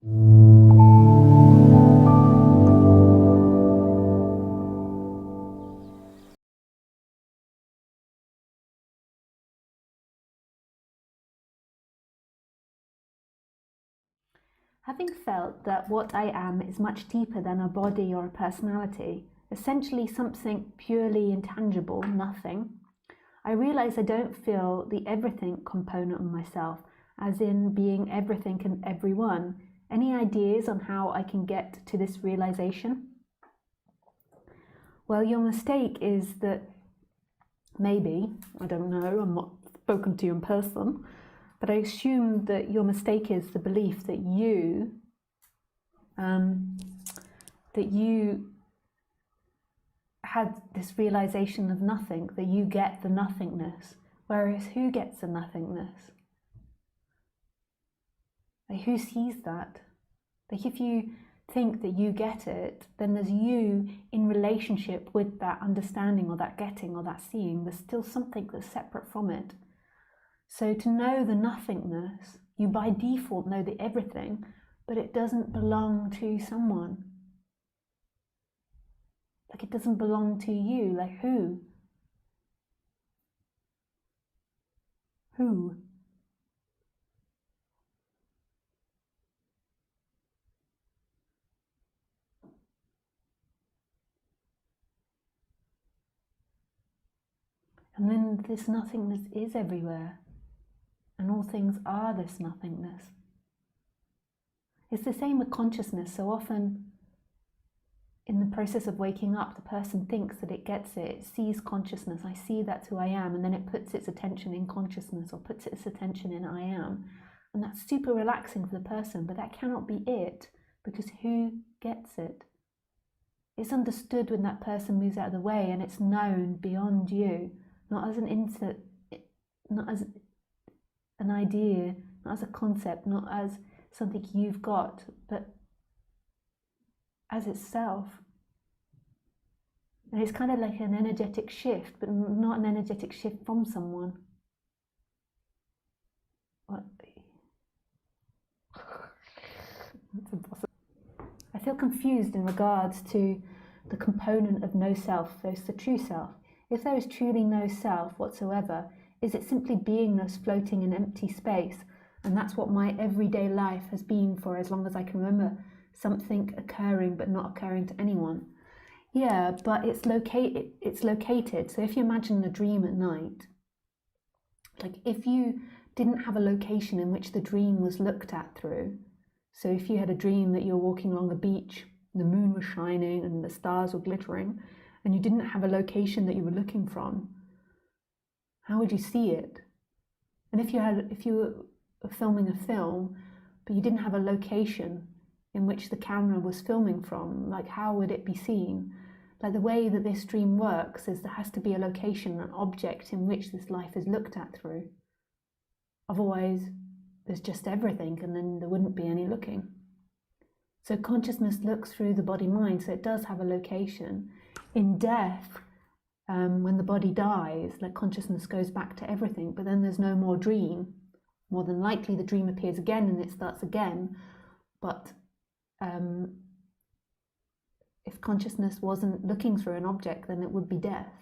Having felt that what I am is much deeper than a body or a personality, essentially something purely intangible, nothing, I realize I don't feel the everything component of myself, as in being everything and everyone. Any ideas on how I can get to this realization? Well, your mistake is that maybe, I don't know, I'm not spoken to you in person, but I assume that your mistake is the belief that you had this realization of nothing, that you get the nothingness, whereas who gets the nothingness? Like, who sees that? Like, if you think that you get it, then there's you in relationship with that understanding or that getting or that seeing. There's still something that's separate from it. So to know the nothingness, you by default know the everything, but it doesn't belong to someone. Like, it doesn't belong to you. Like, who? Who? And then this nothingness is everywhere, and all things are this nothingness. It's the same with consciousness. So often in the process of waking up, the person thinks that it gets it. It sees consciousness. I see that's who I am. And then it puts its attention in consciousness or puts its attention in I am. And that's super relaxing for the person, but that cannot be it, because who gets it? It's understood when that person moves out of the way, and it's known beyond you, not as not as an idea, not as a concept, not as something you've got, but as itself. And it's kind of like an energetic shift, but not an energetic shift from someone. What? That's impossible. I feel confused in regards to the component of no self versus the true self. If there is truly no self whatsoever, is it simply beingness floating in empty space? And that's what my everyday life has been for as long as I can remember, something occurring but not occurring to anyone. Yeah, but it's located. So if you imagine a dream at night, like if you didn't have a location in which the dream was looked at through, so if you had a dream that you're walking along a beach, the moon was shining and the stars were glittering, and you didn't have a location that you were looking from, how would you see it? And if you were filming a film, but you didn't have a location in which the camera was filming from, like how would it be seen? Like the way that this dream works is there has to be a location, an object in which this life is looked at through. Otherwise, there's just everything, and then there wouldn't be any looking. So consciousness looks through the body-mind, so it does have a location. In death, when the body dies, like consciousness goes back to everything, but then there's no more dream. More than likely the dream appears again and it starts again, but if consciousness wasn't looking through an object, then it would be death.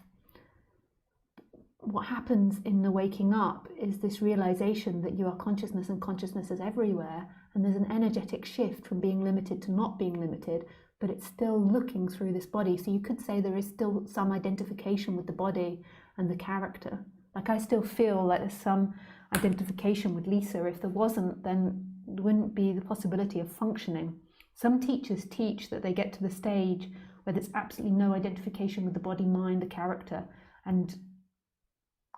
What happens in the waking up is this realization that you are consciousness and consciousness is everywhere, and there's an energetic shift from being limited to not being limited, but it's still looking through this body. So you could say there is still some identification with the body and the character. Like I still feel like there's some identification with Lisa. If there wasn't, then there wouldn't be the possibility of functioning. Some teachers teach that they get to the stage where there's absolutely no identification with the body, mind, the character, and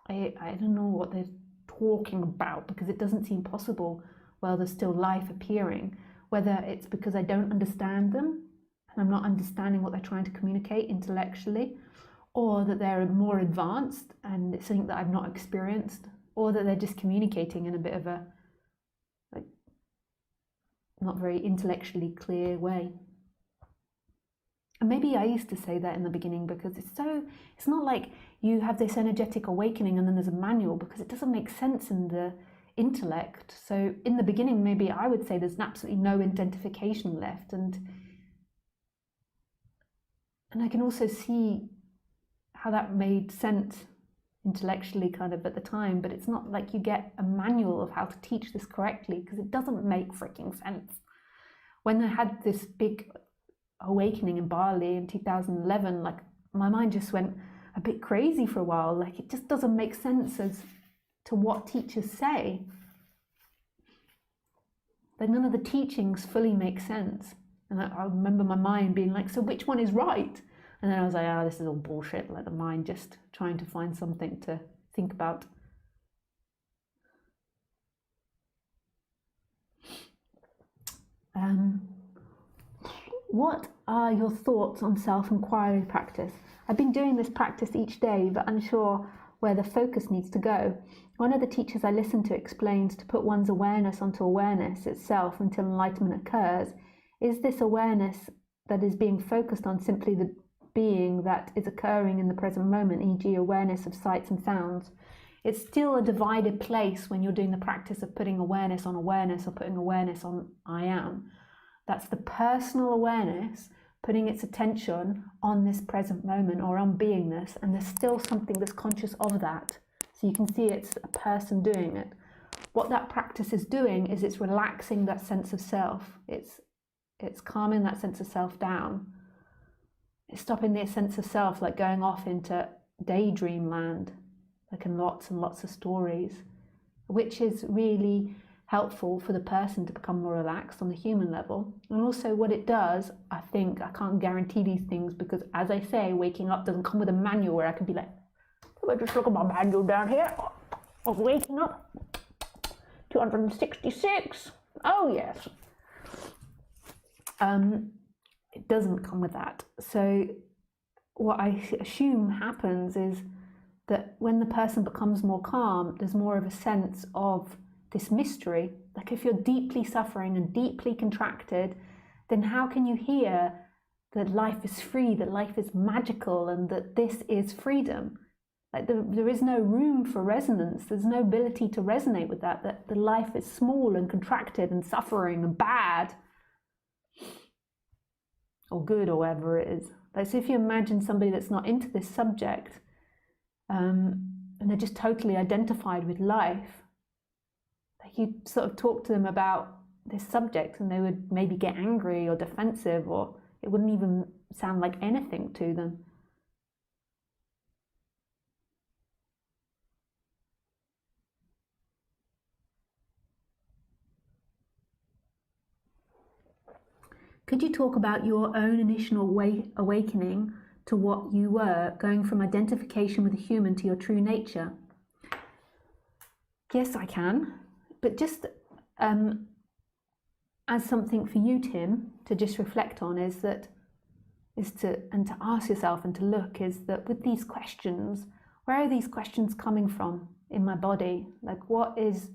I don't know what they're talking about, because it doesn't seem possible while there's still life appearing. Whether it's because I don't understand them and I'm not understanding what they're trying to communicate intellectually, or that they're more advanced and it's something that I've not experienced, or that they're just communicating in a bit of a like not very intellectually clear way. And maybe I used to say that in the beginning because it's not like you have this energetic awakening and then there's a manual, because it doesn't make sense in intellect. So in the beginning, maybe I would say there's absolutely no identification left, and I can also see how that made sense intellectually kind of at the time, but it's not like you get a manual of how to teach this correctly, because it doesn't make freaking sense. When I had this big awakening in Bali in 2011, like my mind just went a bit crazy for a while. Like it just doesn't make sense as to what teachers say. Like none of the teachings fully make sense. And I remember my mind being like, so which one is right? And then I was like, oh, this is all bullshit. Like the mind just trying to find something to think about. What are your thoughts on self-inquiry practice? I've been doing this practice each day, but unsure where the focus needs to go. One of the teachers I listened to explains to put one's awareness onto awareness itself until enlightenment occurs. Is this awareness that is being focused on simply the being that is occurring in the present moment, e.g. awareness of sights and sounds? It's still a divided place when you're doing the practice of putting awareness on awareness or putting awareness on I am. That's the personal awareness putting its attention on this present moment or on beingness, and there's still something that's conscious of that. So you can see it's a person doing it. What that practice is doing is it's relaxing that sense of self. It's calming that sense of self down. It's stopping the sense of self like going off into daydream land, like in lots and lots of stories, which is really helpful for the person to become more relaxed on the human level. And also what it does, I think, I can't guarantee these things because, as I say, waking up doesn't come with a manual where I can be like, I just look at my manual down here of waking up. 266. Oh yes. It doesn't come with that. So what I assume happens is that when the person becomes more calm, there's more of a sense of this mystery. Like if you're deeply suffering and deeply contracted, then how can you hear that life is free, that life is magical, and that this is freedom? Like there is no room for resonance. There's no ability to resonate with that the life is small and contracted and suffering and bad or good or whatever it is. Like, so if you imagine somebody that's not into this subject and they're just totally identified with life, like you sort of talk to them about this subject and they would maybe get angry or defensive, or it wouldn't even sound like anything to them. Could you talk about your own initial awakening to what you were, going from identification with a human to your true nature? Yes, I can, but just as something for you, Tim, to just reflect on is to ask yourself and to look is that with these questions, where are these questions coming from in my body? Like what is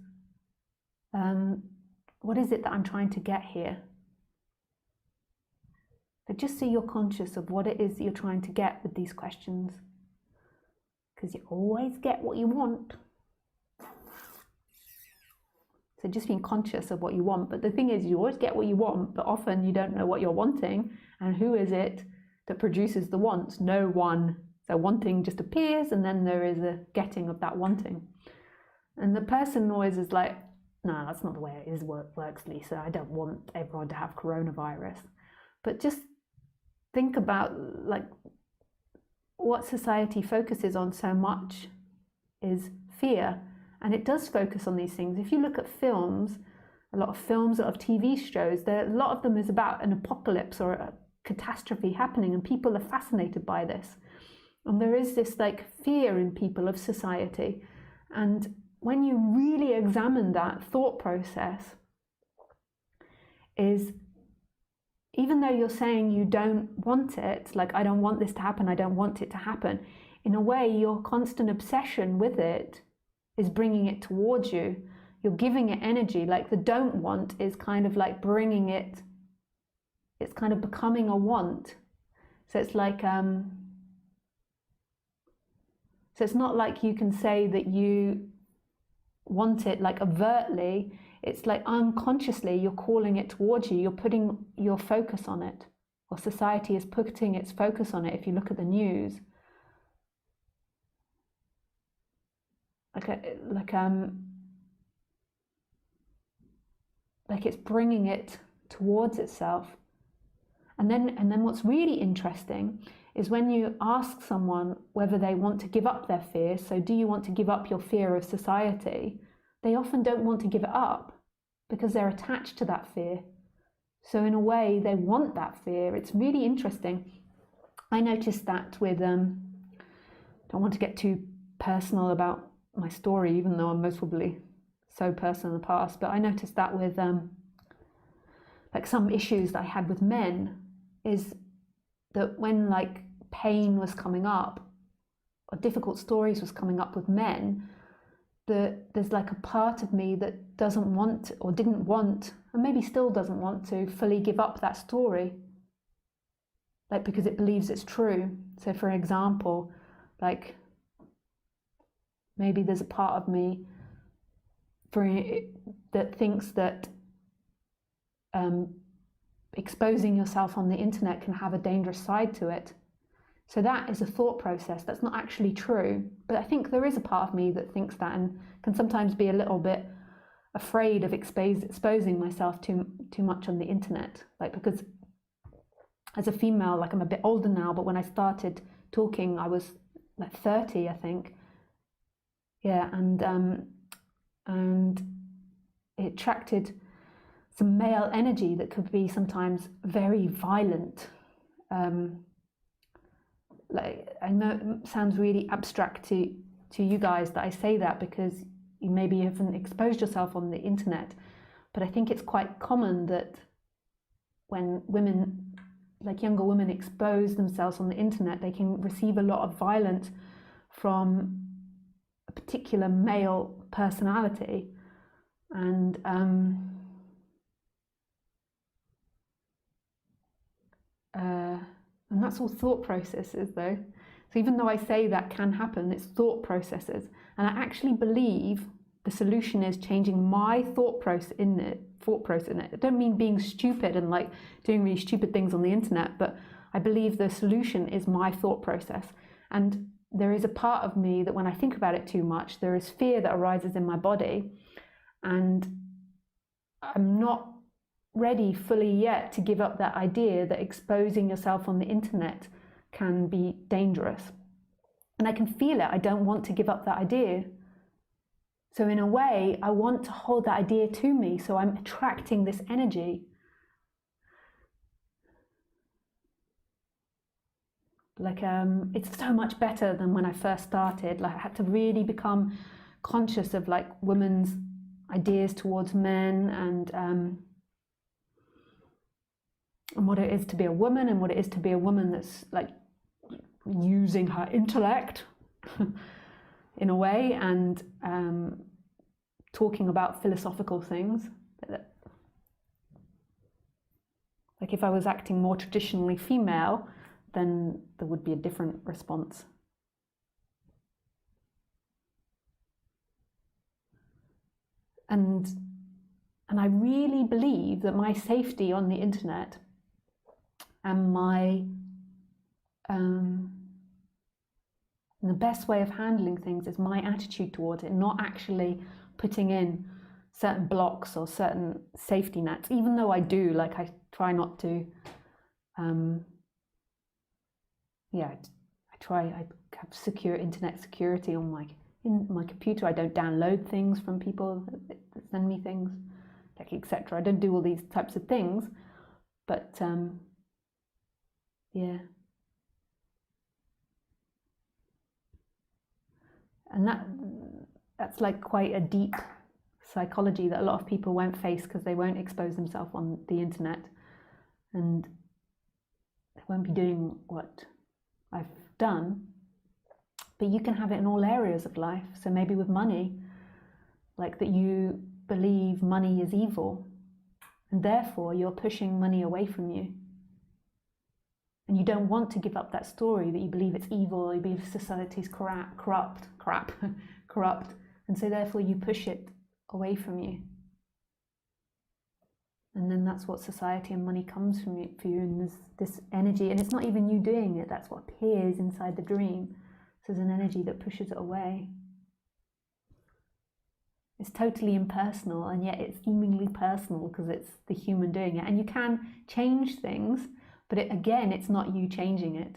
it that I'm trying to get here? But just so you're conscious of what it is that you're trying to get with these questions, because you always get what you want. So just being conscious of what you want. But the thing is, you always get what you want, but often you don't know what you're wanting, and who is it that produces the wants? No one. So wanting just appears, and then there is a getting of that wanting. And the person always is like, no, that's not the way it works, Lisa. I don't want everyone to have coronavirus. But just think about like what society focuses on so much is fear, and it does focus on these things. If you look at films, a lot of TV shows, a lot of them is about an apocalypse or a catastrophe happening, and people are fascinated by this. And there is this like fear in people of society. And when you really examine that thought process, is even though you're saying you don't want it, like I don't want this to happen, I don't want it to happen, in a way your constant obsession with it is bringing it towards you. You're giving it energy. Like the don't want is kind of like bringing it, it's kind of becoming a want. So it's like, so it's not like you can say that you want it like overtly, it's like unconsciously you're calling it towards you, you're putting your focus on it, or society is putting its focus on it. If you look at the news, like it's bringing it towards itself. And then what's really interesting is when you ask someone whether they want to give up their fear, so do you want to give up your fear of society? They often don't want to give it up because they're attached to that fear. So in a way, they want that fear. It's really interesting. I noticed that with, don't want to get too personal about my story, even though I'm most probably so personal in the past, but I noticed that with like some issues that I had with men, is that when like pain was coming up or difficult stories was coming up with men, there's like a part of me that doesn't want or didn't want, and maybe still doesn't want to fully give up that story, like because it believes it's true. So for example, like maybe there's a part of me that thinks that exposing yourself on the internet can have a dangerous side to it. So that is a thought process that's not actually true, but I think there is a part of me that thinks that, and can sometimes be a little bit afraid of exposing myself too much on the internet, like because as a female, like I'm a bit older now, but when I started talking I was like 30, I think. Yeah, and it attracted some male energy that could be sometimes very violent. Like, I know it sounds really abstract to you guys that I say that because you maybe haven't exposed yourself on the internet, but I think it's quite common that when women, like younger women, expose themselves on the internet, they can receive a lot of violence from a particular male personality. And that's all thought processes though. So even though I say that can happen, it's thought processes. And I actually believe the solution is changing my thought process in it. I don't mean being stupid and like doing really stupid things on the internet, but I believe the solution is my thought process. And there is a part of me that when I think about it too much, there is fear that arises in my body. And I'm not ready fully yet to give up that idea that exposing yourself on the internet can be dangerous. And I can feel it. I don't want to give up that idea. So in a way, I want to hold that idea to me. So I'm attracting this energy. Like, it's so much better than when I first started. Like, I had to really become conscious of like women's ideas towards men, and what it is to be a woman, and what it is to be a woman that's like using her intellect in a way, and talking about philosophical things. Like if I was acting more traditionally female, then there would be a different response. And I really believe that my safety on the internet and my the best way of handling things is my attitude towards it, not actually putting in certain blocks or certain safety nets, even though I do, like I try not to, I have secure internet security on my computer. I don't download things from people that send me things, like etc. I don't do all these types of things, but yeah. And that's like quite a deep psychology that a lot of people won't face because they won't expose themselves on the internet, and they won't be doing what I've done. But you can have it in all areas of life. So maybe with money, like that you believe money is evil, and therefore you're pushing money away from you. And you don't want to give up that story that you believe it's evil, you believe society's corrupt, And so therefore you push it away from you. And then that's what society and money comes from you, for you, and there's this energy, and it's not even you doing it, that's what appears inside the dream. So there's an energy that pushes it away. It's totally impersonal, and yet it's seemingly personal because it's the human doing it. And you can change things, but again, it's not you changing it.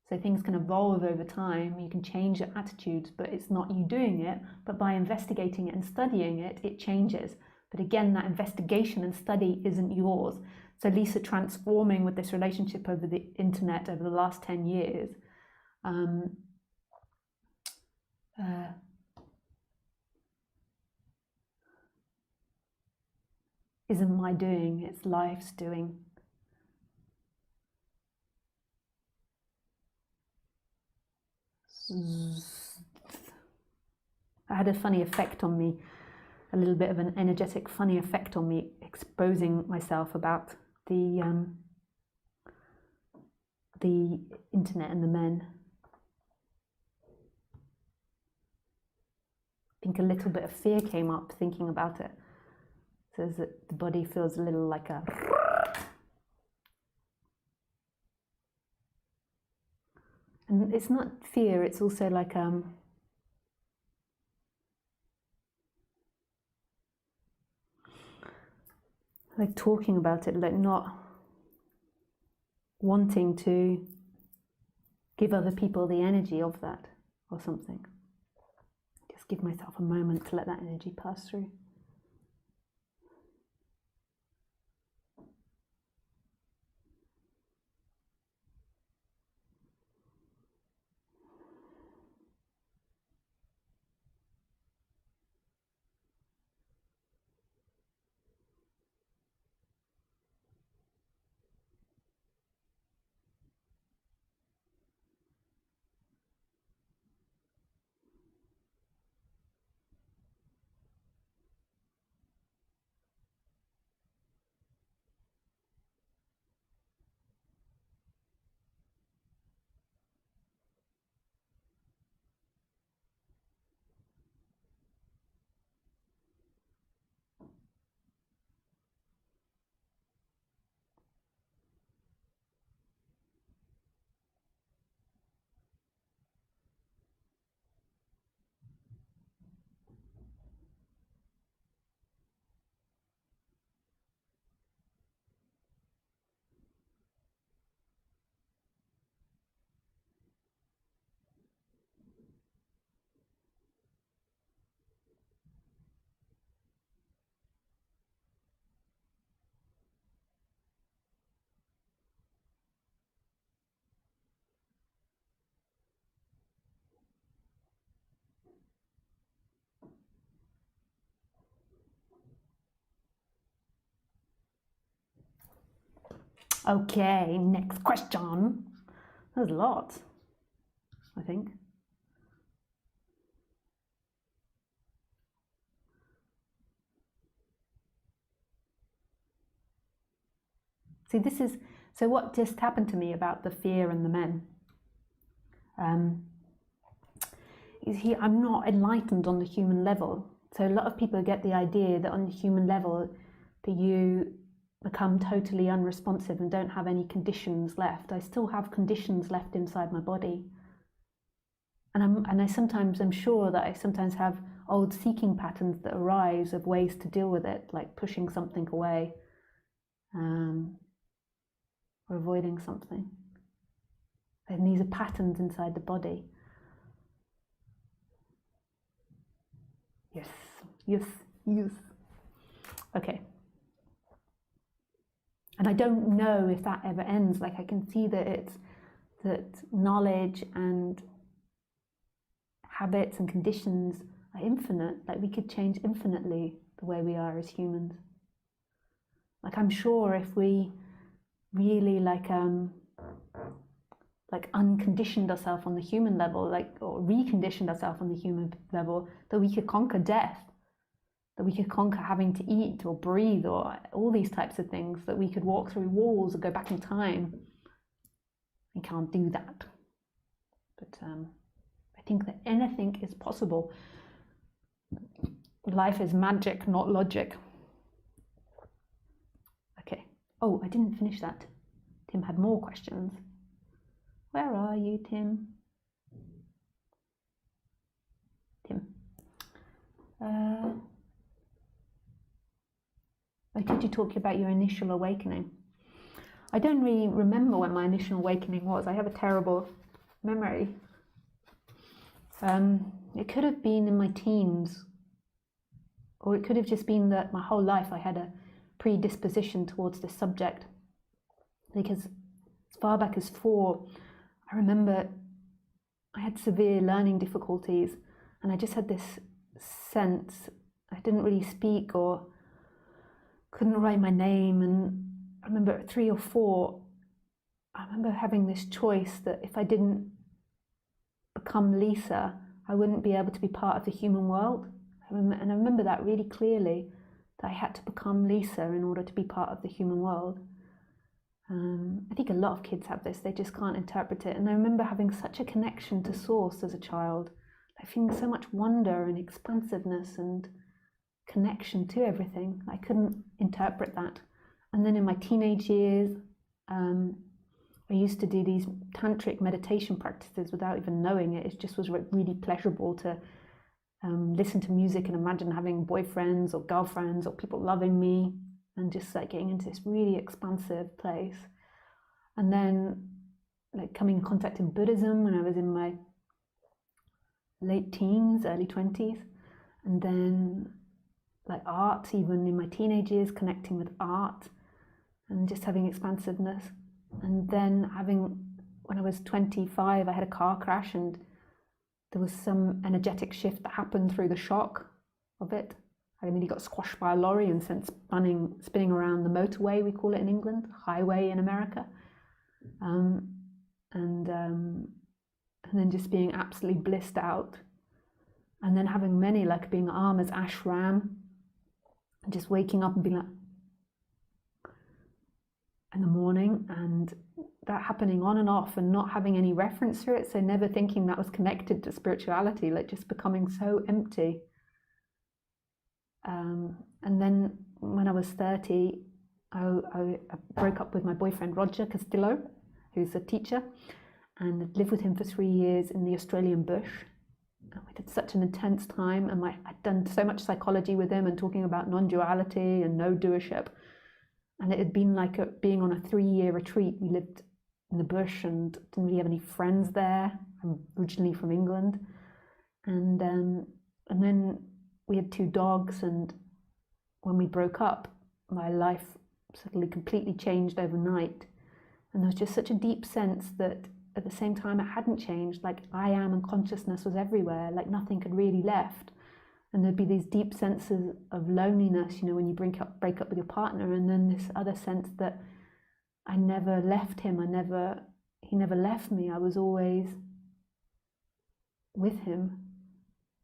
So things can evolve over time, you can change your attitudes, but it's not you doing it. But by investigating it and studying it, it changes. But again, that investigation and study isn't yours. So Lisa transforming with this relationship over the internet over the last 10 years, isn't my doing, it's life's doing. It had a funny effect on me, a little bit of an energetic funny effect on me, exposing myself about the internet and the men. I think a little bit of fear came up thinking about it. So that the body feels a little like a... And it's not fear, it's also like talking about it, like not wanting to give other people the energy of that or something. Just give myself a moment to let that energy pass through. Okay, next question. There's a lot, I think. See, so what just happened to me about the fear and the men. I'm not enlightened on the human level. So a lot of people get the idea that on the human level that you become totally unresponsive and don't have any conditions left. I still have conditions left inside my body. And I'm sure that I sometimes have old seeking patterns that arise of ways to deal with it, like pushing something away, or avoiding something. And these are patterns inside the body. Yes. Okay. And I don't know if that ever ends. Like I can see that knowledge and habits and conditions are infinite. Like we could change infinitely the way we are as humans. Like I'm sure if we really unconditioned ourselves on the human level, or reconditioned ourselves on the human level, that we could conquer death, that we could conquer having to eat or breathe or all these types of things, that we could walk through walls or go back in time. We can't do that. But I think that anything is possible. Life is magic, not logic. Okay. Oh, I didn't finish that. Tim had more questions. Where are you, Tim? Tim. Could you talk about your initial awakening? I don't really remember when my initial awakening was. I have a terrible memory. It could have been in my teens, or it could have just been that my whole life I had a predisposition towards this subject. Because as far back as 4, I remember I had severe learning difficulties, and I just had this sense I didn't really speak or couldn't write my name. And I remember at 3 or 4, I remember having this choice that if I didn't become Lisa, I wouldn't be able to be part of the human world. And I remember that really clearly, that I had to become Lisa in order to be part of the human world. I think a lot of kids have this, they just can't interpret it. And I remember having such a connection to Source as a child, like feeling so much wonder and expansiveness and connection to everything. I couldn't interpret that. And then in my teenage years, I used to do these tantric meditation practices without even knowing it. It just was really pleasurable to listen to music and imagine having boyfriends or girlfriends or people loving me, and just like getting into this really expansive place. And then like coming in contact with Buddhism when I was in my late teens, early 20s. And then like art, even in my teenage years, connecting with art and just having expansiveness. And then when I was 25, I had a car crash, and there was some energetic shift that happened through the shock of it. I nearly got squashed by a lorry and sent spinning around the motorway, we call it in England, highway in America. And then just being absolutely blissed out. And then having many, like being arm as ashram, and just waking up and being like, in the morning, and that happening on and off and not having any reference to it, so never thinking that was connected to spirituality, like just becoming so empty. And then when I was 30, I broke up with my boyfriend Roger Castillo, who's a teacher, and I'd lived with him for 3 years in the Australian bush. And we did such an intense time, and I'd done so much psychology with him and talking about non-duality and no-doership. And it had been like being on a 3-year retreat. We lived in the bush and didn't really have any friends there. I'm originally from England. And then we had 2 dogs, and when we broke up, my life suddenly completely changed overnight. And there was just such a deep sense that at the same time it hadn't changed, like I am and consciousness was everywhere, like nothing had really left. And there'd be these deep senses of loneliness, you know, when you break up with your partner, and then this other sense that I never left him, he never left me, I was always with him,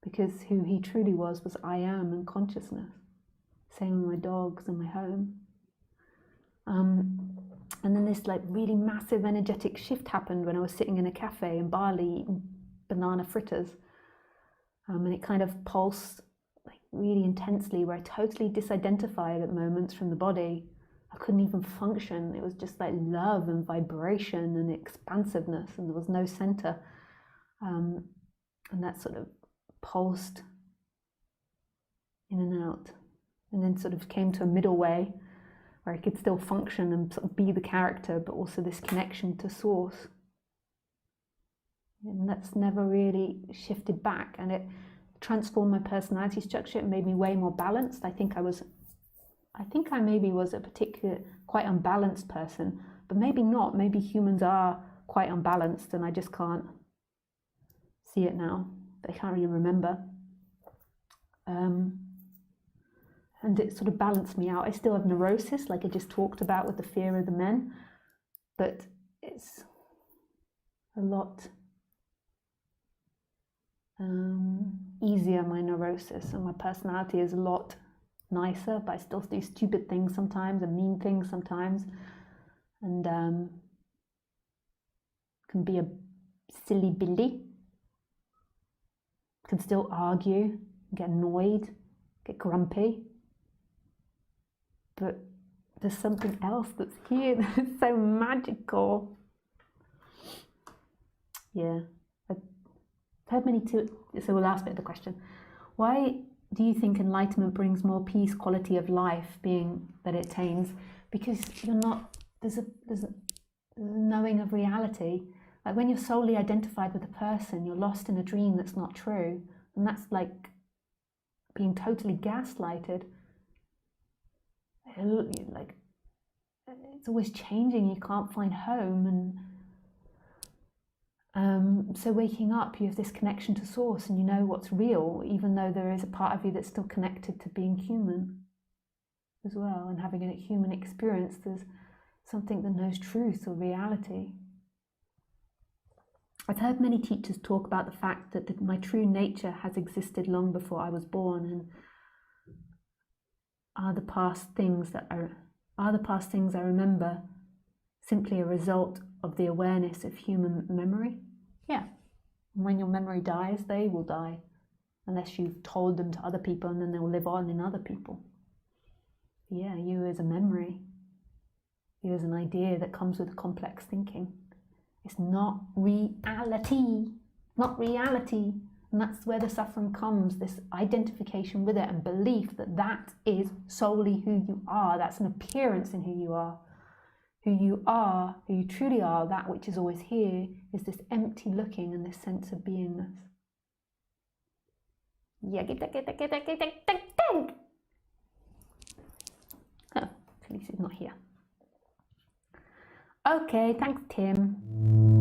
because who he truly was I am and consciousness. Same with my dogs and my home. And then this like really massive energetic shift happened when I was sitting in a cafe in Bali eating banana fritters. And it kind of pulsed like really intensely, where I totally disidentified at moments from the body. I couldn't even function. It was just like love and vibration and expansiveness, and there was no center. And that sort of pulsed in and out, and then sort of came to a middle way where I could still function and sort of be the character, but also this connection to Source. And that's never really shifted back, and it transformed my personality structure. It made me way more balanced. I think I maybe was a quite unbalanced person, but maybe not. Maybe humans are quite unbalanced, and I just can't see it now. I can't really remember. And it sort of balanced me out. I still have neurosis, like I just talked about with the fear of the men, but it's a lot easier, my neurosis, and my personality is a lot nicer, but I still do stupid things sometimes and mean things sometimes, and can be a silly billy, can still argue get annoyed, get grumpy. But there's something else that's here that's so magical. Yeah. I've heard many too. So the last bit of the question. Why do you think enlightenment brings more peace, quality of life, being that it attains? Because you're not, there's a knowing of reality. Like when you're solely identified with a person, you're lost in a dream that's not true. And that's like being totally gaslighted. Like, it's always changing, you can't find home. And so waking up, you have this connection to source and you know what's real, even though there is a part of you that's still connected to being human as well, and having a human experience. There's something that knows truth or reality. I've heard many teachers talk about the fact that my true nature has existed long before I was born, and are the past things I remember simply a result of the awareness of human memory? Yeah. When your memory dies, they will die, unless you've told them to other people, and then they'll live on in other people. Yeah, you as a memory, you as an idea that comes with complex thinking. It's not reality, not reality. And that's where the suffering comes, this identification with it and belief that that is solely who you are. That's an appearance in who you are. Who you truly are, that which is always here, is this empty looking and this sense of beingness. Yeah, oh, Felice is not here. Okay, thanks, Tim.